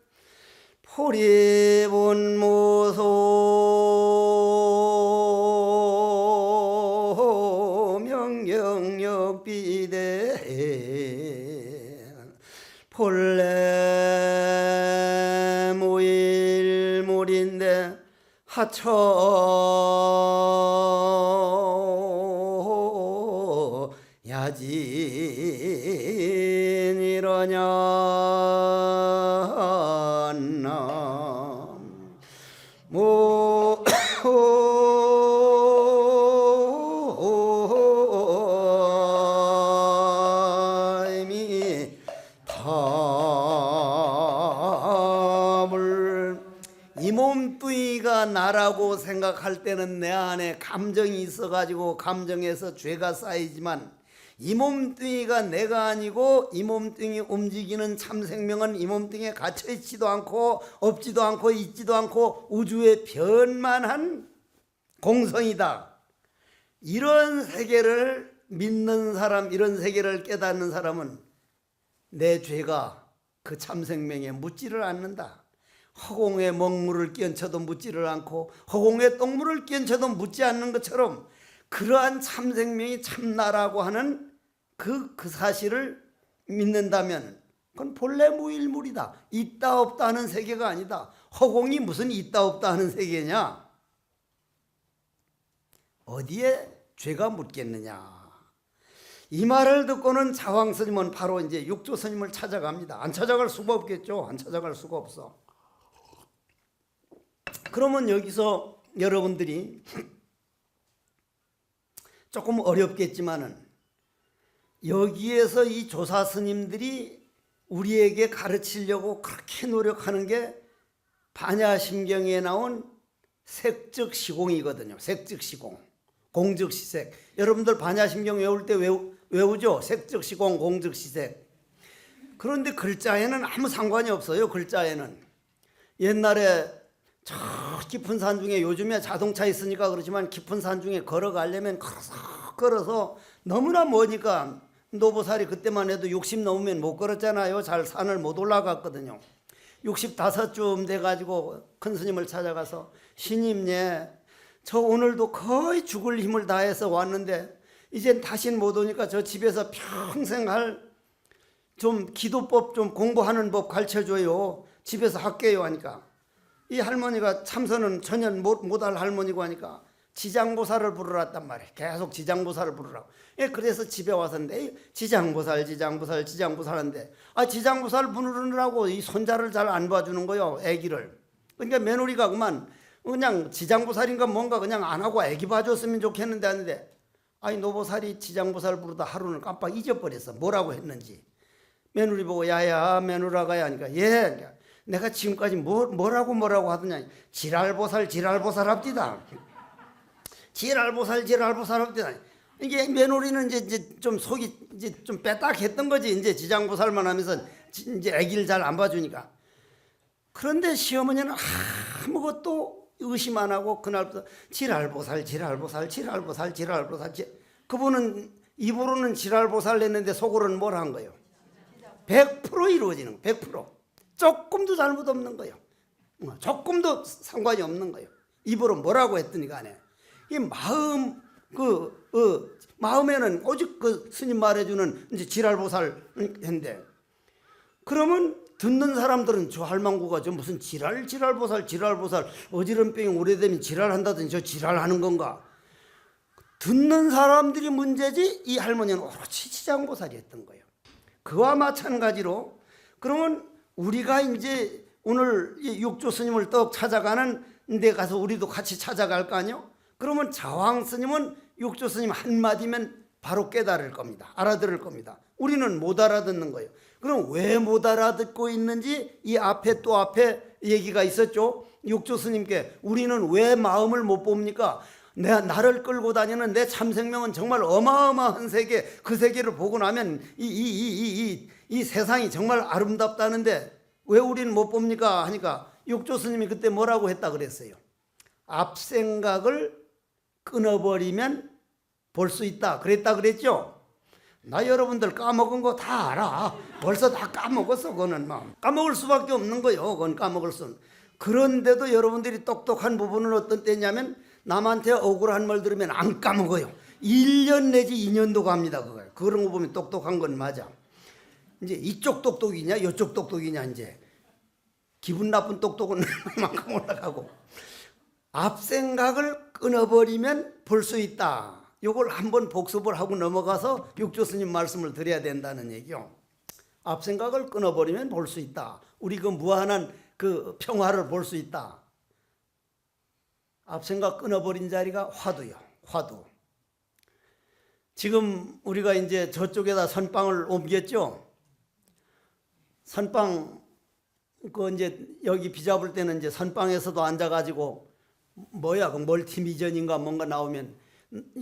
포리본모소 명경역비대 본래 모일몰인데 하처 야진이러냐 이 몸뚱이가 나라고 생각할 때는 내 안에 감정이 있어가지고 감정에서 죄가 쌓이지만 이 몸뚱이가 내가 아니고 이 몸뚱이 움직이는 참생명은 이 몸뚱이에 갇혀있지도 않고 없지도 않고 있지도 않고 우주의 변만한 공성이다. 이런 세계를 믿는 사람, 이런 세계를 깨닫는 사람은 내 죄가 그 참생명에 묻지를 않는다. 허공에 먹물을 끼얹혀도 묻지를 않고 허공에 똥물을 끼얹혀도 묻지 않는 것처럼 그러한 참생명이 참나라고 하는 그 사실을 믿는다면 그건 본래 무일물이다. 있다 없다 하는 세계가 아니다. 허공이 무슨 있다 없다 하는 세계냐? 어디에 죄가 묻겠느냐? 이 말을 듣고는 자황 스님은 바로 이제 육조 스님을 찾아갑니다. 안 찾아갈 수가 없겠죠. 안 찾아갈 수가 없어. 그러면 여기서 여러분들이 조금 어렵겠지만은 여기에서 이 조사 스님들이 우리에게 가르치려고 그렇게 노력하는 게 반야심경에 나온 색즉시공이거든요. 색즉시공, 공즉시색. 여러분들 반야심경 외울 때 외우죠? 색즉시공, 공즉시색. 그런데 글자에는 아무 상관이 없어요. 글자에는. 옛날에 저 깊은 산 중에, 요즘에 자동차 있으니까 그렇지만 깊은 산 중에 걸어가려면 걸어서 너무나 머니까 노보살이 그때만 해도 60 넘으면 못 걸었잖아요. 잘 산을 못 올라갔거든요. 65쯤 돼가지고 큰 스님을 찾아가서 스님네 저 오늘도 거의 죽을 힘을 다해서 왔는데 이젠 다신 못 오니까 저 집에서 평생 할 좀 기도법 좀 공부하는 법 가르쳐줘요. 집에서 할게요 하니까 이 할머니가 참선은 전혀 못할 할머니고 하니까 지장보살을 부르랬단 말이에요. 계속 지장보살을 부르라고. 예, 그래서 집에 와서인데 지장보살 하는데 지장보살 부르느라고 이 손자를 잘 안 봐주는 거요. 애기를. 그러니까 며느리가 그냥 지장보살인가 뭔가 그냥 안 하고 애기 봐줬으면 좋겠는데 하는데 노보살이 지장보살 부르다 하루는 깜빡 잊어버렸어. 뭐라고 했는지. 며느리 보고 야야 며느라가야 하니까 예. 내가 지금까지 뭐라고 하더냐. 지랄보살 합디다. 지랄보살 합디다. 이게 며느리는 이제 좀 속이 이제 좀 빼딱했던 거지. 이제 지장보살만 하면서 이제 아기를 잘 안 봐주니까. 그런데 시어머니는 아무것도 의심 안 하고 그날부터 지랄보살. 그분은 입으로는 지랄보살 냈는데 속으로는 뭘 한 거예요? 100% 이루어지는 거예요. 100%. 조금도 잘못 없는 거예요. 조금도 상관이 없는 거예요. 입으로 뭐라고 했더니 간에 이 마음에는 오직 그 스님 말해주는 이제 지랄보살 했는데 그러면 듣는 사람들은 저 할망구가 저 무슨 지랄보살 어지럼병이 오래되면 지랄한다든지 저 지랄하는 건가? 듣는 사람들이 문제지 이 할머니는 오로지 지장보살이었던 거예요. 그와 마찬가지로 그러면 우리가 이제 오늘 육조 스님을 떡 찾아가는 데 가서 우리도 같이 찾아갈 거 아니요? 그러면 자황 스님은 육조 스님 한마디면 바로 깨달을 겁니다. 알아들을 겁니다. 우리는 못 알아듣는 거예요. 그럼 왜 못 알아듣고 있는지 이 앞에 얘기가 있었죠. 육조 스님께 우리는 왜 마음을 못 봅니까? 나를 끌고 다니는 내 참생명은 정말 어마어마한 세계, 그 세계를 보고 나면 이 세상이 정말 아름답다는데 왜 우리는 못 봅니까? 하니까 육조 스님이 그때 뭐라고 했다 그랬어요. 앞생각을 끊어버리면 볼 수 있다. 그랬다 그랬죠? 나 여러분들 까먹은 거 다 알아. 벌써 다 까먹었어. 그거는 막 까먹을 수밖에 없는 거예요. 그건 까먹을 수는. 그런데도 여러분들이 똑똑한 부분은 어떤 때냐면 남한테 억울한 말 들으면 안 까먹어요. 1년 내지 2년도 갑니다. 그거예요. 그런 거 보면 똑똑한 건 맞아. 이제 이쪽 똑똑이냐 이쪽 똑똑이냐 이제 기분 나쁜 똑똑은 만큼 올라가고 앞생각을 끊어버리면 볼 수 있다. 이걸 한번 복습을 하고 넘어가서 육조 스님 말씀을 드려야 된다는 얘기요. 앞생각을 끊어버리면 볼 수 있다. 우리 그 무한한 그 평화를 볼 수 있다. 앞생각 끊어버린 자리가 화두요. 화두. 지금 우리가 이제 저쪽에다 선방을 옮겼죠. 선방 그 이제 여기 비 잡을 때는 이제 선방에서도 앉아가지고 뭐야 그 멀티미전인가 뭔가 나오면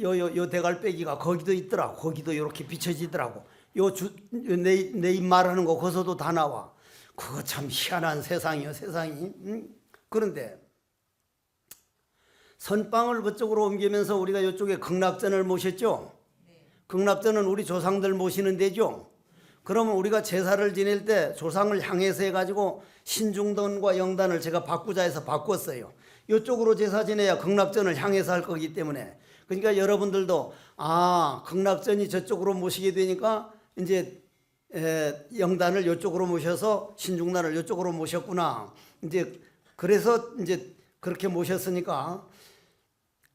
요 대갈빼기가 거기도 있더라고. 거기도 이렇게 비춰지더라고. 내 입 말하는 거 거기서도 다 나와. 그거 참 희한한 세상이요 세상이. 그런데 선방을 그쪽으로 옮기면서 우리가 이쪽에 극락전을 모셨죠. 극락전은 우리 조상들 모시는 데죠. 그러면 우리가 제사를 지낼 때 조상을 향해서 해가지고 신중단과 영단을 제가 바꾸자 해서 바꿨어요. 이쪽으로 제사 지내야 극락전을 향해서 할 거기 때문에. 그러니까 여러분들도 극락전이 저쪽으로 모시게 되니까 이제 영단을 이쪽으로 모셔서 신중단을 이쪽으로 모셨구나. 이제 그래서 이제 그렇게 모셨으니까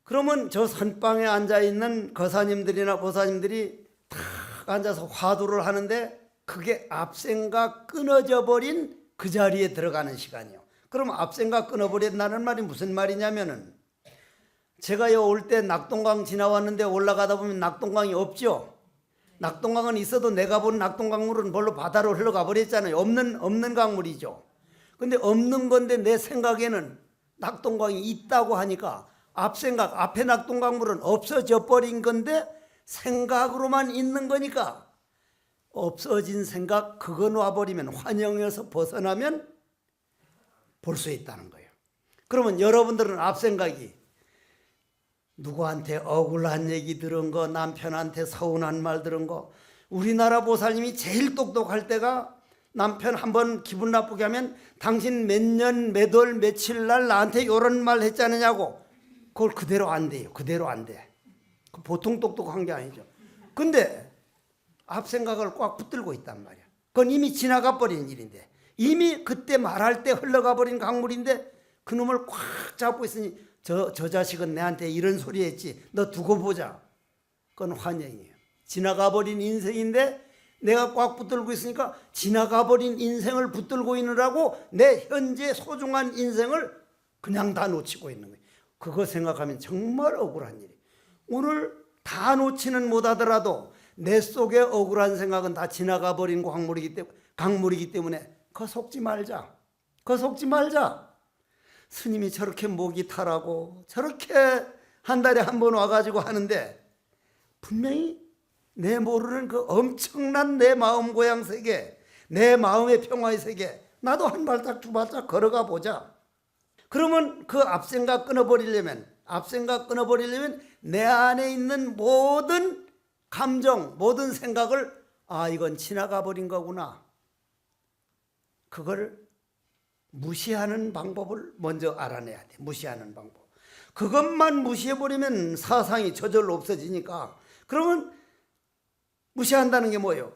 그러면 저 선방에 앉아 있는 거사님들이나 보사님들이 탁 앉아서 화두를 하는데 그게 앞생각 끊어져 버린 그 자리에 들어가는 시간이요. 그럼 앞생각 끊어버린다는 말이 무슨 말이냐면은 제가 요 올 때 낙동강 지나왔는데 올라가다 보면 낙동강이 없죠. 낙동강은 있어도 내가 본 낙동강물은 별로 바다로 흘러가 버렸잖아요. 없는 강물이죠. 근데 없는 건데 내 생각에는 낙동강이 있다고 하니까 앞생각, 앞에 낙동강물은 없어져 버린 건데 생각으로만 있는 거니까 없어진 생각 그거 놔버리면 환영에서 벗어나면 볼 수 있다는 거예요. 그러면 여러분들은 앞생각이 누구한테 억울한 얘기 들은 거, 남편한테 서운한 말 들은 거, 우리나라 보살님이 제일 똑똑할 때가 남편 한번 기분 나쁘게 하면 당신 몇 년, 몇 월, 며칠 날 나한테 이런 말 했잖느냐고. 그걸 그대로 안 돼요. 그대로 안 돼. 보통 똑똑한 게 아니죠. 근데 앞생각을 꽉 붙들고 있단 말이야. 그건 이미 지나가 버린 일인데 이미 그때 말할 때 흘러가 버린 강물인데 그놈을 꽉 잡고 있으니 저 자식은 내한테 이런 소리 했지. 너 두고 보자. 그건 환영이에요. 지나가 버린 인생인데 내가 꽉 붙들고 있으니까 지나가 버린 인생을 붙들고 있느라고 내 현재 소중한 인생을 그냥 다 놓치고 있는 거예요. 그거 생각하면 정말 억울한 일이에요. 오늘 다 놓지는 못하더라도 내 속에 억울한 생각은 다 지나가 버린 강물이기 때문에 그거 속지 말자. 그거 속지 말자. 스님이 저렇게 목이 타라고 저렇게 한 달에 한 번 와가지고 하는데 분명히 내 모르는 그 엄청난 내 마음 고향 세계, 내 마음의 평화의 세계 나도 한 발짝 두 발짝 걸어가 보자. 그러면 그 앞생각 끊어버리려면 내 안에 있는 모든 감정, 모든 생각을 이건 지나가 버린 거구나. 그걸 무시하는 방법을 먼저 알아내야 돼. 무시하는 방법. 그것만 무시해버리면 사상이 저절로 없어지니까. 그러면 무시한다는 게 뭐예요?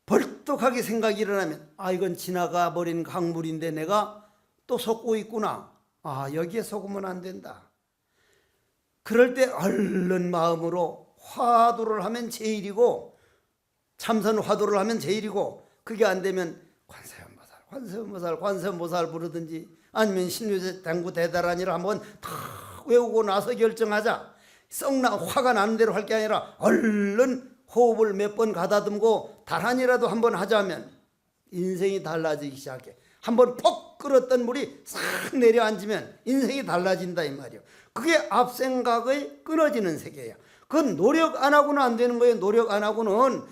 벌떡하게 생각이 일어나면 이건 지나가 버린 강물인데 내가 또 속고 있구나. 여기에 속으면 안 된다. 그럴 때 얼른 마음으로 화두를 하면 제일이고 참선 화두를 하면 제일이고 그게 안 되면 관세음보살 부르든지 아니면 신유대장구 대다란이를 한번 다 외우고 나서 결정하자. 썩나 화가 나는 대로 할 게 아니라 얼른 호흡을 몇 번 가다듬고 다란이라도 한번 하자면 인생이 달라지기 시작해. 한번 폭 끓었던 물이 싹 내려앉으면 인생이 달라진다 이 말이에요. 그게 앞생각의 끊어지는 세계야. 그건 노력 안 하고는 안 되는 거예요. 노력 안 하고는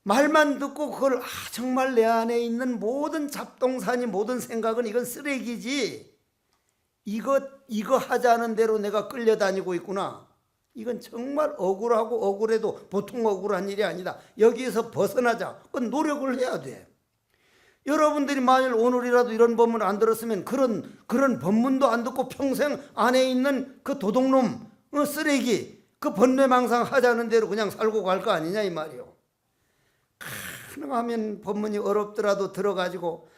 말만 듣고 그걸 정말 내 안에 있는 모든 잡동사니 모든 생각은 이건 쓰레기지. 이거 하자는 대로 내가 끌려다니고 있구나. 이건 정말 억울하고 억울해도 보통 억울한 일이 아니다. 여기에서 벗어나자. 그건 노력을 해야 돼. 여러분들이 만일 오늘이라도 이런 법문을 안 들었으면 그런 법문도 안 듣고 평생 안에 있는 그 도둑놈, 쓰레기, 그 번뇌망상 하자는 대로 그냥 살고 갈 거 아니냐 이 말이요. 가능하면 법문이 어렵더라도 들어가지고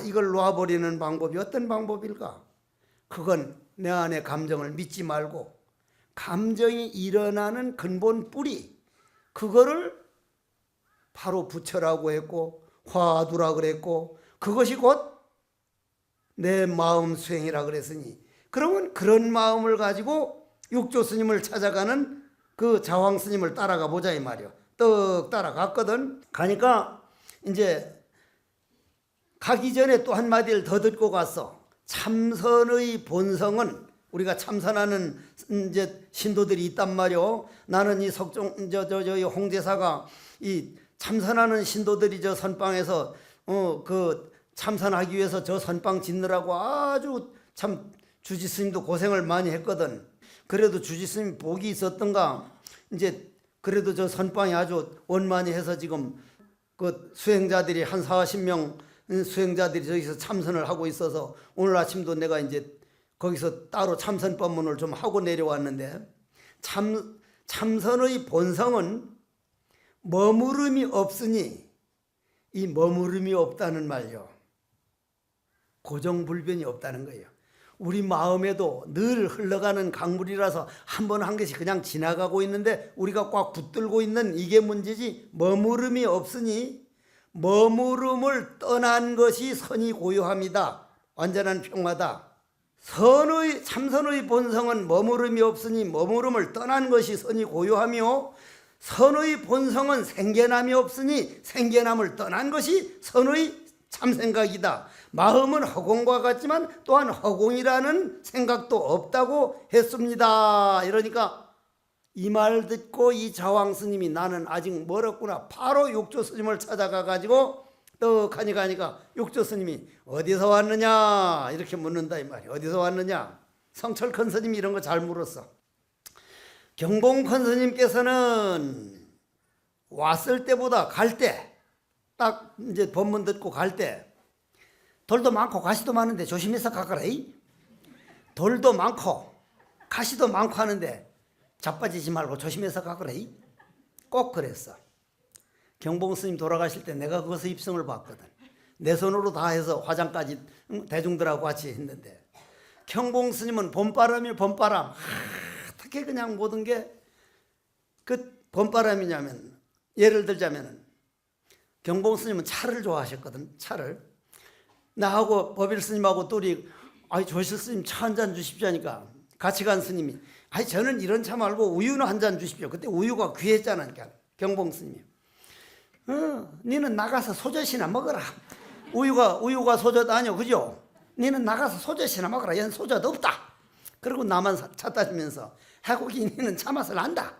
이걸 놔버리는 방법이 어떤 방법일까? 그건 내 안의 감정을 믿지 말고 감정이 일어나는 근본 뿌리, 그거를 바로 부처라고 했고 화두라 그랬고 그것이 곧 내 마음 수행이라 그랬으니, 그러면 그런 마음을 가지고 육조 스님을 찾아가는 그 자황 스님을 따라가 보자 이 말이요. 떡 따라갔거든. 가니까 이제 가기 전에 또 한마디를 더 듣고 갔어. 참선의 본성은, 우리가 참선하는 이제 신도들이 있단 말이요. 나는 이 석종 홍제사가 이 참선하는 신도들이 저 선방에서 그 참선하기 위해서 저 선방 짓느라고 아주 참 주지 스님도 고생을 많이 했거든. 그래도 주지 스님 복이 있었던가 이제 그래도 저 선방이 아주 원만히 해서 지금 그 수행자들이 한 40명 수행자들이 저기서 참선을 하고 있어서 오늘 아침도 내가 이제 거기서 따로 참선 법문을 좀 하고 내려왔는데, 참선의 본성은 머무름이 없으니, 이 머무름이 없다는 말요, 고정불변이 없다는 거예요. 우리 마음에도 늘 흘러가는 강물이라서 한 번 한 것이 그냥 지나가고 있는데 우리가 꽉 붙들고 있는 이게 문제지, 머무름이 없으니 머무름을 떠난 것이 선이 고요합니다. 완전한 평화다. 참선의 본성은 머무름이 없으니 머무름을 떠난 것이 선이 고요하며, 선의 본성은 생겨남이 없으니 생겨남을 떠난 것이 선의 참생각이다. 마음은 허공과 같지만 또한 허공이라는 생각도 없다고 했습니다. 이러니까 이 말 듣고 이 자황 스님이 나는 아직 멀었구나. 바로 육조 스님을 찾아가 가지고 떡하니 가니까 육조 스님이 어디서 왔느냐 이렇게 묻는다 이 말이야. 어디서 왔느냐? 성철 큰 스님이 이런 거 잘 물었어. 경봉 큰 스님께서는 왔을 때보다 갈 때, 딱 이제 법문 듣고 갈 때 돌도 많고 가시도 많은데 조심해서 가거라. 돌도 많고 가시도 많고 하는데 자빠지지 말고 조심해서 가거라. 꼭 그랬어. 경봉 스님 돌아가실 때 내가 그것의 입성을 봤거든. 내 손으로 다 해서 화장까지 대중들하고 같이 했는데, 경봉 스님은 봄바람이 봄바람, 어떻게 그냥 모든 게 그 봄바람이냐면, 예를 들자면 경봉 스님은 차를 좋아하셨거든. 차를. 나하고 법일 스님하고 둘이 조실 스님 차 한 잔 주십시오 하니까 같이 간 스님이 저는 이런 차 말고 우유는 한 잔 주십시오. 그때 우유가 귀했잖아. 그러니까 경봉 스님이 니는 나가서 소젖이나 먹어라. 우유가 소젖 아니오, 그죠? 니는 나가서 소젖이나 먹어라. 얘는 소젖 없다. 그리고 나만 차 따지면서 해고기 니는 차 맛을 안다.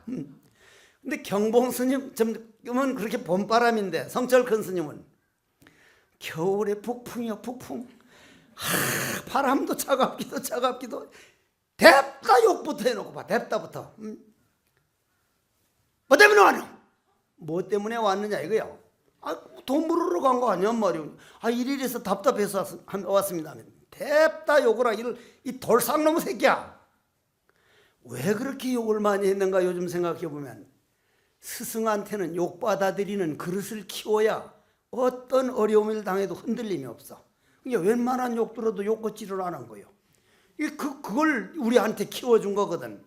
근데 경봉 스님 지금은 그렇게 봄바람인데, 성철 큰 스님은 겨울에 북풍이요, 북풍. 바람도 차갑기도 뎁다 욕부터 해놓고 봐. 뎁다부터. 뭐 때문에 왔노? 뭐 때문에 왔느냐 이거야. 돈 물으러 간 거 아니야 말이야. 일일해서 답답해서 왔습니다. 뎁다 욕을 하기를, 이 돌상놈의 새끼야. 왜 그렇게 욕을 많이 했는가 요즘 생각해보면, 스승한테는 욕 받아들이는 그릇을 키워야 어떤 어려움을 당해도 흔들림이 없어. 그러니까 웬만한 욕 들어도 욕거지를 안 한 거예요. 그걸 우리한테 키워준 거거든.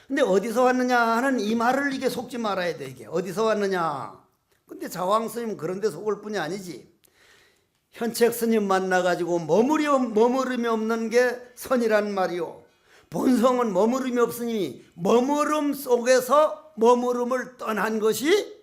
근데 어디서 왔느냐 하는 이 말을 이게 속지 말아야 돼. 이게 어디서 왔느냐. 근데 자황 스님 그런 데 속을 뿐이 아니지. 현책 스님 만나가지고 머무름이 없는 게 선이란 말이요. 본성은 머무름이 없으니 머무름 속에서 머무름을 떠난 것이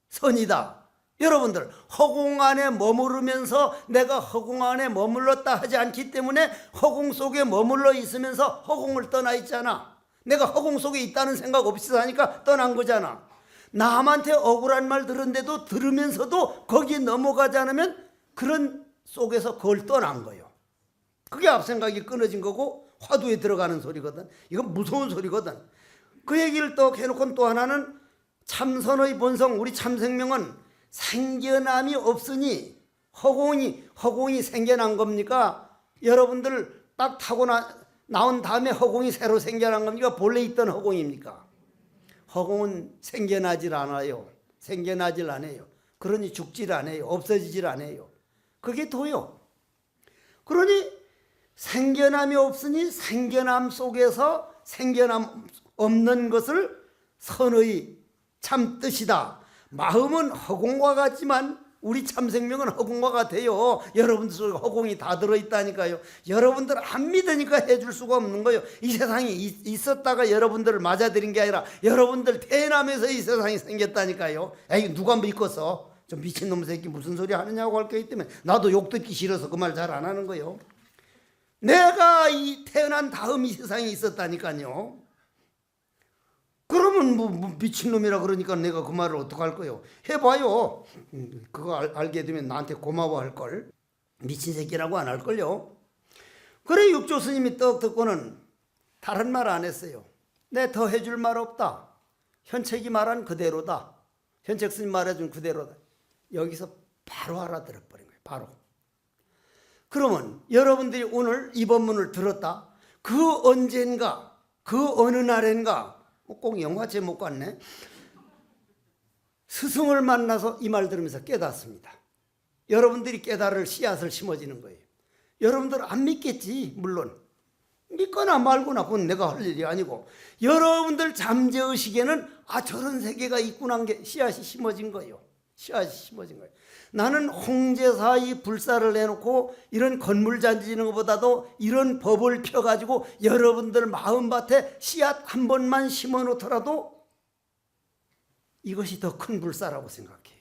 선이다. 여러분들, 허공 안에 머무르면서 내가 허공 안에 머물렀다 하지 않기 때문에 허공 속에 머물러 있으면서 허공을 떠나 있잖아. 내가 허공 속에 있다는 생각 없이 사니까 떠난 거잖아. 남한테 억울한 말 들은데도 들으면서도 거기에 넘어가지 않으면 그런 속에서 그걸 떠난 거예요. 그게 앞생각이 끊어진 거고 화두에 들어가는 소리거든. 이건 무서운 소리거든. 그 얘기를 또 해놓고 또 하나는 참선의 본성, 우리 참생명은 생겨남이 없으니 허공이 생겨난 겁니까? 여러분들 딱 타고 나온 다음에 허공이 새로 생겨난 겁니까? 본래 있던 허공입니까? 허공은 생겨나질 않아요. 생겨나질 않아요. 그러니 죽질 않아요. 없어지질 않아요. 그게 도요. 그러니 생겨남이 없으니 생겨남 속에서 생겨남 없는 것을 선의 참 뜻이다. 마음은 허공과 같지만 우리 참생명은 허공과 같아요. 여러분들 속에 허공이 다 들어있다니까요. 여러분들 안 믿으니까 해줄 수가 없는 거예요. 이 세상이 있었다가 여러분들을 맞아들인 게 아니라 여러분들 태어나면서 이 세상이 생겼다니까요. 에이, 누가 믿겠어? 좀 미친놈 새끼 무슨 소리 하느냐고 할 거기 때문에 나도 욕 듣기 싫어서 그 말 잘 안 하는 거예요. 내가 이 태어난 다음 이 세상에 있었다니까요. 그러면 뭐 미친놈이라 그러니까 내가 그 말을 어떡할 거요? 해봐요. 그거 알게 되면 나한테 고마워할걸. 미친 새끼라고 안 할걸요. 그래 육조 스님이 떡 듣고는 다른 말 안 했어요. 내 더 해줄 말 없다. 현책이 말한 그대로다. 현책 스님 말해준 그대로다. 여기서 바로 알아들어버린 거예요. 바로. 그러면 여러분들이 오늘 이 법문을 들었다. 그 언젠가 그 어느 날엔가 꼭 영화 제목 같네. 스승을 만나서 이 말 들으면서 깨닫습니다. 여러분들이 깨달을 씨앗을 심어지는 거예요. 여러분들 안 믿겠지. 물론 믿거나 말거나 그건 내가 할 일이 아니고 여러분들 잠재의식에는 저런 세계가 있구나 한 게 씨앗이 심어진 거예요. 씨앗이 심어진 거예요. 나는 홍제사 이 불사를 해놓고 이런 건물 잔지는 것보다도 이런 법을 펴가지고 여러분들 마음밭에 씨앗 한 번만 심어 놓더라도 이것이 더 큰 불사라고 생각해요.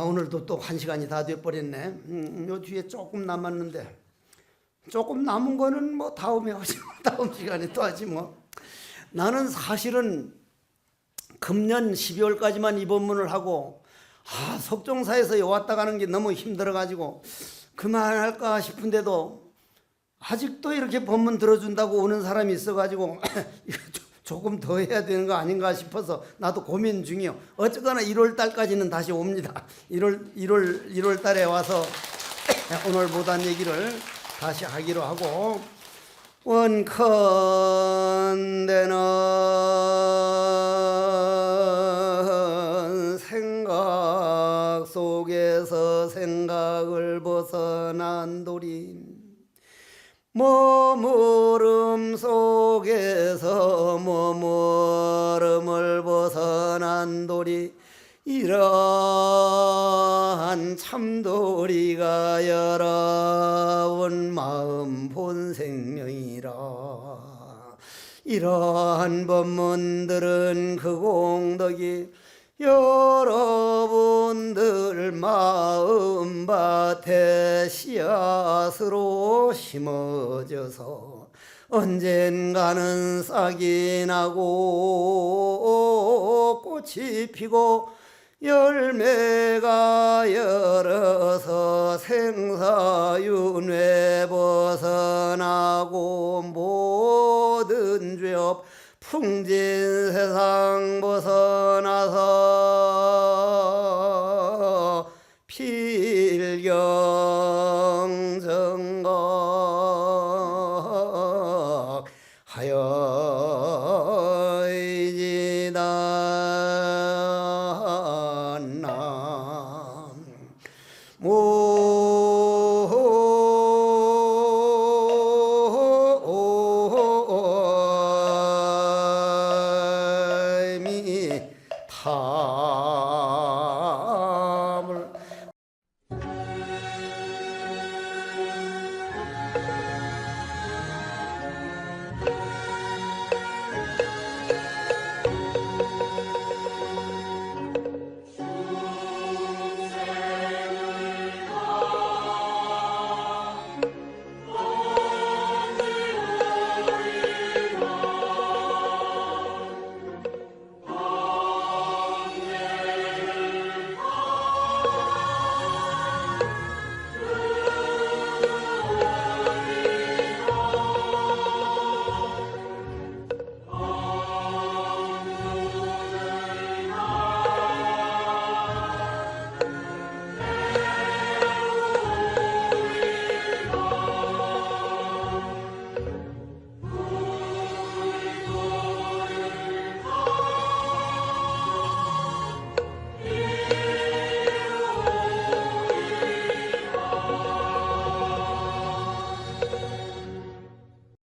오늘도 또 1시간이 다 돼버렸네. 요 뒤에 조금 남았는데 조금 남은 거는 뭐 다음에 하지 다음 시간에 또 하지 뭐. 나는 사실은 금년 12월까지만 이 법문을 하고 석종사에서 왔다 가는 게 너무 힘들어가지고 그만할까 싶은데도 아직도 이렇게 법문 들어준다고 오는 사람이 있어가지고 조금 더 해야 되는 거 아닌가 싶어서 나도 고민 중이요. 어쨌거나 1월 달까지는 다시 옵니다. 1월 달에 와서 오늘 못한 얘기를 다시 하기로 하고 원컨대는 생각 속에서 생각을 벗어난 도리 머무름 속에서 머무름을 벗어난 도리 이러한 참도리가 열어온 마음 본생명이라. 이러한 법문들은 그 공덕이 여러분들 마음밭에 씨앗으로 심어져서 언젠가는 싹이 나고 꽃이 피고 열매가 열어서 생사윤회 벗어나고 모든 죄업 풍진 세상 벗어나서 필경정각 하여지다.